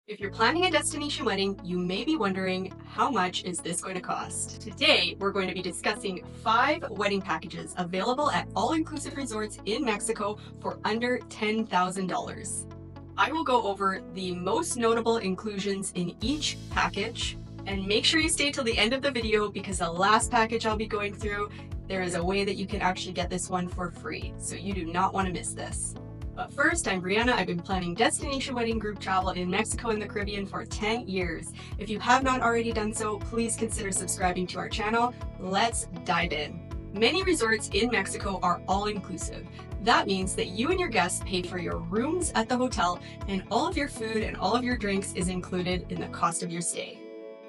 If you're planning a destination wedding, you may be wondering, how much is this going to cost? Today, we're going to be discussing 5 wedding packages available at all-inclusive resorts in Mexico for under $10,000. I will go over the most notable inclusions in each package, and make sure you stay till the end of the video because the last package I'll be going through, there is a way that you can actually get this one for free, so you do not want to miss this. But first, I'm Brianna. I've been planning destination wedding group travel in Mexico and the Caribbean for 10 years. If you have not already done so, please consider subscribing to our channel. Let's dive in. Many resorts in Mexico are all-inclusive. That means that you and your guests pay for your rooms at the hotel, and all of your food and all of your drinks is included in the cost of your stay.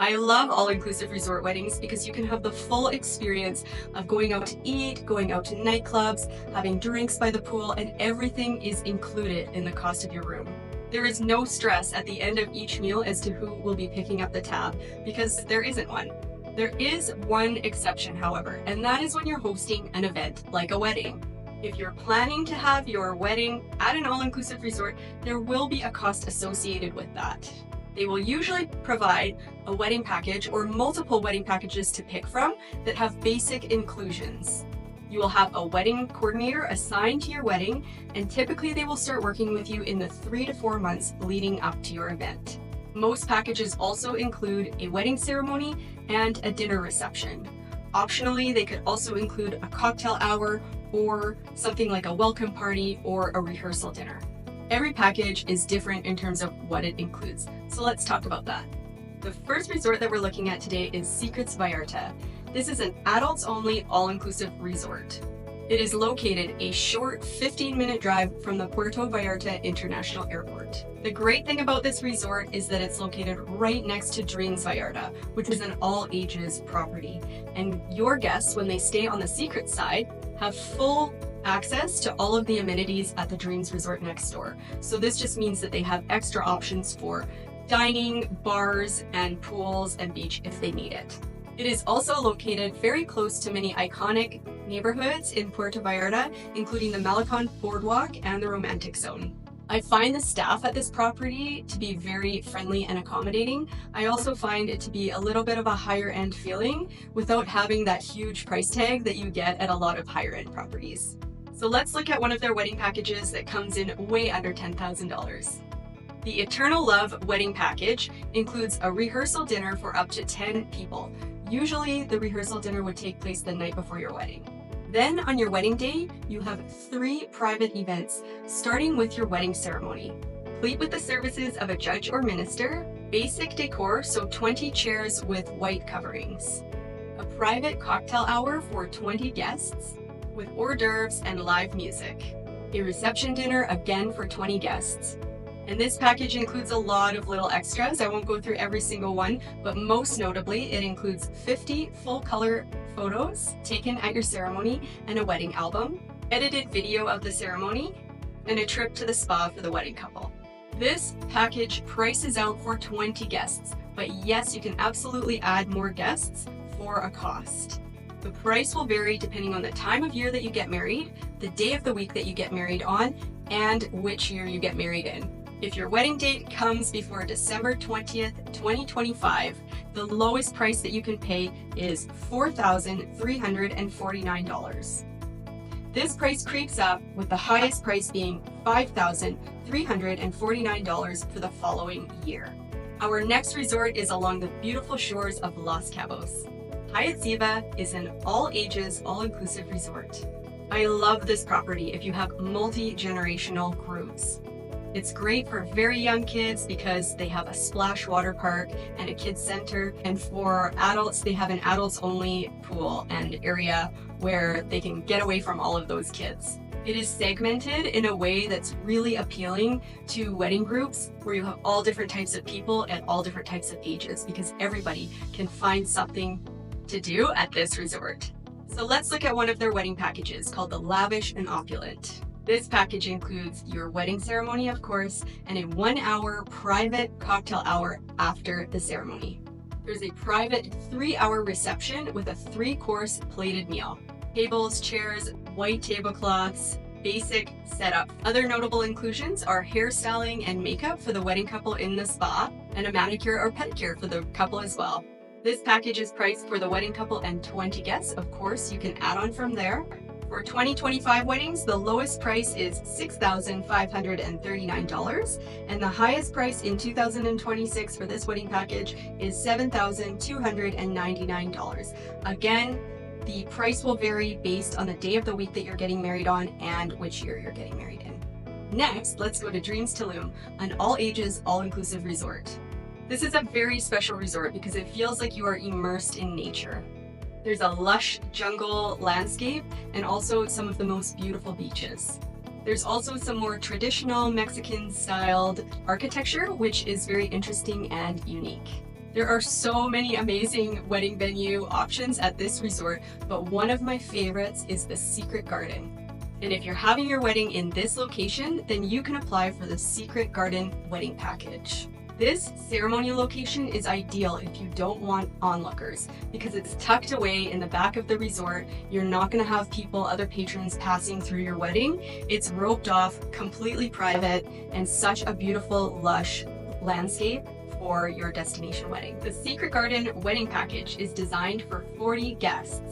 I love all-inclusive resort weddings because you can have the full experience of going out to eat, going out to nightclubs, having drinks by the pool, and everything is included in the cost of your room. There is no stress at the end of each meal as to who will be picking up the tab, because there isn't one. There is one exception, however, and that is when you're hosting an event like a wedding. If you're planning to have your wedding at an all-inclusive resort, there will be a cost associated with that. They will usually provide a wedding package or multiple wedding packages to pick from that have basic inclusions. You will have a wedding coordinator assigned to your wedding, and typically they will start working with you in the 3 to 4 months leading up to your event. Most packages also include a wedding ceremony and a dinner reception. Optionally, they could also include a cocktail hour or something like a welcome party or a rehearsal dinner. Every package is different in terms of what it includes, so let's talk about that. The first resort that we're looking at today is Secrets Vallarta. This is an adults-only all-inclusive resort. It is located a short 15-minute drive from the Puerto Vallarta International Airport. The great thing about this resort is that it's located right next to Dreams Vallarta, which is an all-ages property. And your guests, when they stay on the Secrets side, have full access to all of the amenities at the Dreams Resort next door. So this just means that they have extra options for dining, bars, and pools and beach if they need it. It is also located very close to many iconic neighborhoods in Puerto Vallarta, including the Malecon Boardwalk and the Romantic Zone. I find the staff at this property to be very friendly and accommodating. I also find it to be a little bit of a higher end feeling without having that huge price tag that you get at a lot of higher end properties. So let's look at one of their wedding packages that comes in way under $10,000. The Eternal Love wedding package includes a rehearsal dinner for up to 10 people. Usually the rehearsal dinner would take place the night before your wedding. Then on your wedding day, you have 3 private events, starting with your wedding ceremony, complete with the services of a judge or minister, basic decor, so 20 chairs with white coverings, a private cocktail hour for 20 guests, with hors d'oeuvres and live music, a reception dinner again for 20 guests. And this package includes a lot of little extras. I won't go through every single one, but most notably, it includes 50 full-color photos taken at your ceremony and a wedding album, edited video of the ceremony, and a trip to the spa for the wedding couple. This package prices out for 20 guests, but yes, you can absolutely add more guests for a cost. The price will vary depending on the time of year that you get married, the day of the week that you get married on, and which year you get married in. If your wedding date comes before December 20th, 2025, the lowest price that you can pay is $4,349. This price creeps up, with the highest price being $5,349 for the following year. Our next resort is along the beautiful shores of Los Cabos. Hyatt Ziva is an all-ages, all-inclusive resort. I love this property if you have multi-generational groups. It's great for very young kids because they have a splash water park and a kids center, and for adults they have an adults-only pool and area where they can get away from all of those kids. It is segmented in a way that's really appealing to wedding groups where you have all different types of people and all different types of ages, because everybody can find something to do at this resort. So let's look at one of their wedding packages called the Lavish and Opulent. This package includes your wedding ceremony, of course, and a 1-hour private cocktail hour after the ceremony. There's a private 3-hour reception with a 3-course plated meal. Tables, chairs, white tablecloths, basic setup. Other notable inclusions are hairstyling and makeup for the wedding couple in the spa, and a manicure or pedicure for the couple as well. This package is priced for the wedding couple and 20 guests. Of course, you can add on from there. For 2025 weddings, the lowest price is $6,539, and the highest price in 2026 for this wedding package is $7,299. Again, the price will vary based on the day of the week that you're getting married on and which year you're getting married in. Next, let's go to Dreams Tulum, an all-ages, all-inclusive resort. This is a very special resort because it feels like you are immersed in nature. There's a lush jungle landscape and also some of the most beautiful beaches. There's also some more traditional Mexican-styled architecture, which is very interesting and unique. There are so many amazing wedding venue options at this resort, but one of my favorites is the Secret Garden. And if you're having your wedding in this location, then you can apply for the Secret Garden wedding package. This ceremony location is ideal if you don't want onlookers because it's tucked away in the back of the resort. You're not going to have people, other patrons passing through your wedding. It's roped off, completely private, and such a beautiful, lush landscape for your destination wedding. The Secret Garden wedding package is designed for 40 guests,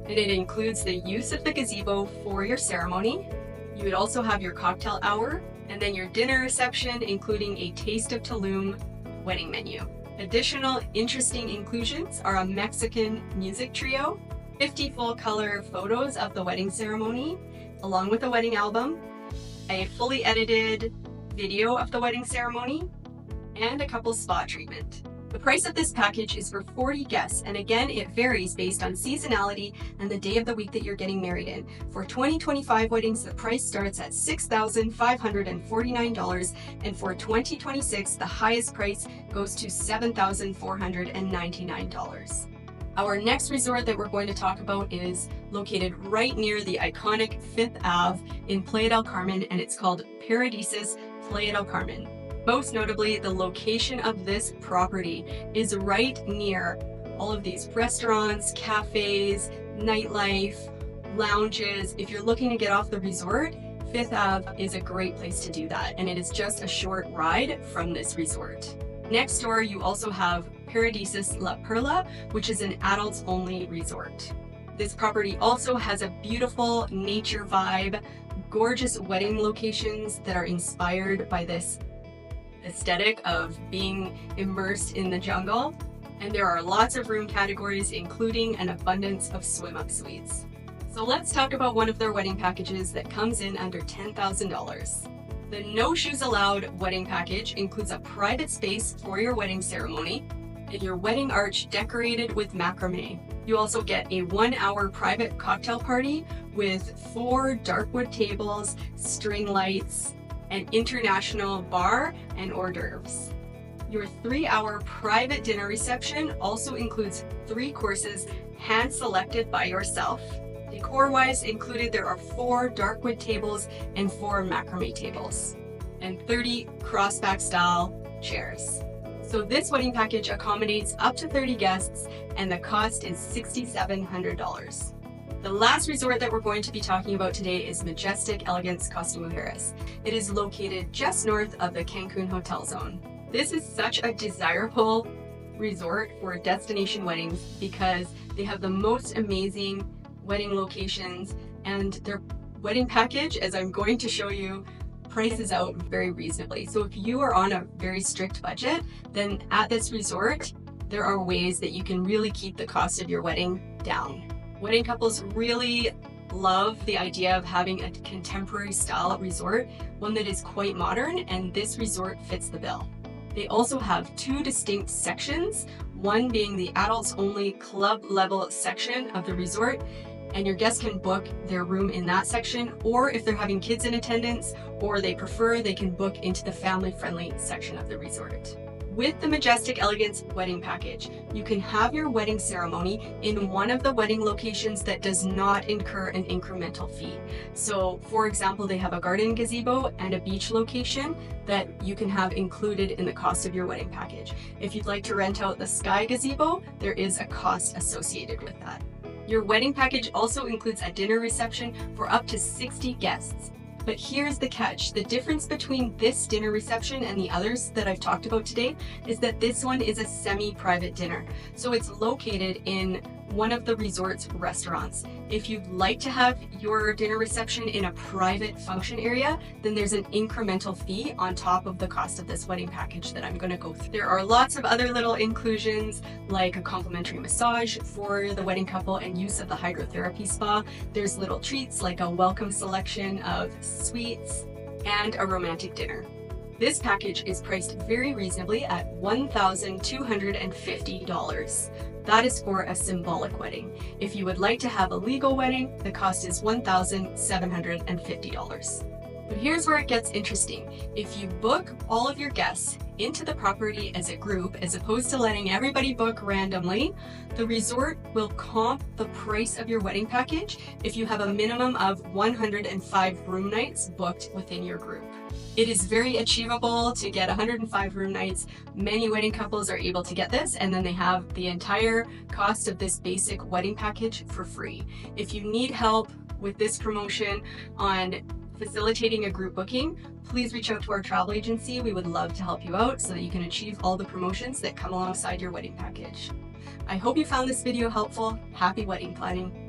and it includes the use of the gazebo for your ceremony. You would also have your cocktail hour, and then your dinner reception, including a Taste of Tulum wedding menu. Additional interesting inclusions are a Mexican music trio, 50 full-color photos of the wedding ceremony, along with a wedding album, a fully edited video of the wedding ceremony, and a couple spa treatment. The price of this package is for 40 guests, and again, it varies based on seasonality and the day of the week that you're getting married in. For 2025 weddings, the price starts at $6,549, and for 2026, the highest price goes to $7,499. Our next resort that we're going to talk about is located right near the iconic 5th Ave in Playa del Carmen, and it's called Paradisus Playa del Carmen. Most notably, the location of this property is right near all of these restaurants, cafes, nightlife, lounges. If you're looking to get off the resort, 5th Ave is a great place to do that, and it is just a short ride from this resort. Next door, you also have Paradisus La Perla, which is an adults-only resort. This property also has a beautiful nature vibe, gorgeous wedding locations that are inspired by this aesthetic of being immersed in the jungle, and there are lots of room categories, including an abundance of swim-up suites. So let's talk about one of their wedding packages that comes in under $10,000. The No Shoes Allowed wedding package includes a private space for your wedding ceremony and your wedding arch decorated with macrame. You also get a 1-hour private cocktail party with 4 darkwood tables, string lights, an international bar, and hors d'oeuvres. Your 3-hour private dinner reception also includes 3 courses hand-selected by yourself. Decor-wise included, there are 4 darkwood tables and 4 macrame tables, and 30 crossback style chairs. So this wedding package accommodates up to 30 guests, and the cost is $6,700. The last resort that we're going to be talking about today is Majestic Elegance Costa Mujeres. It is located just north of the Cancun Hotel Zone. This is such a desirable resort for destination weddings because they have the most amazing wedding locations, and their wedding package, as I'm going to show you, prices out very reasonably. So if you are on a very strict budget, then at this resort, there are ways that you can really keep the cost of your wedding down. Wedding couples really love the idea of having a contemporary style resort, one that is quite modern, and this resort fits the bill. They also have 2 distinct sections, one being the adults only club level section of the resort, and your guests can book their room in that section, or if they're having kids in attendance or they prefer, they can book into the family-friendly section of the resort. With the Majestic Elegance wedding package, you can have your wedding ceremony in one of the wedding locations that does not incur an incremental fee. So, for example, they have a garden gazebo and a beach location that you can have included in the cost of your wedding package. If you'd like to rent out the sky gazebo, there is a cost associated with that. Your wedding package also includes a dinner reception for up to 60 guests. But here's the catch. The difference between this dinner reception and the others that I've talked about today is that this one is a semi-private dinner. So it's located in one of the resort's restaurants. If you'd like to have your dinner reception in a private function area, then there's an incremental fee on top of the cost of this wedding package that I'm going to go through. There are lots of other little inclusions like a complimentary massage for the wedding couple and use of the hydrotherapy spa. There's little treats like a welcome selection of sweets and a romantic dinner. This package is priced very reasonably at $1,250. That is for a symbolic wedding. If you would like to have a legal wedding, the cost is $1,750. But here's where it gets interesting. If you book all of your guests into the property as a group, as opposed to letting everybody book randomly, the resort will comp the price of your wedding package if you have a minimum of 105 room nights booked within your group. It is very achievable to get 105 room nights. Many wedding couples are able to get this, and then they have the entire cost of this basic wedding package for free. If you need help with this promotion on facilitating a group booking, please reach out to our travel agency. We would love to help you out so that you can achieve all the promotions that come alongside your wedding package. I hope you found this video helpful. Happy wedding planning.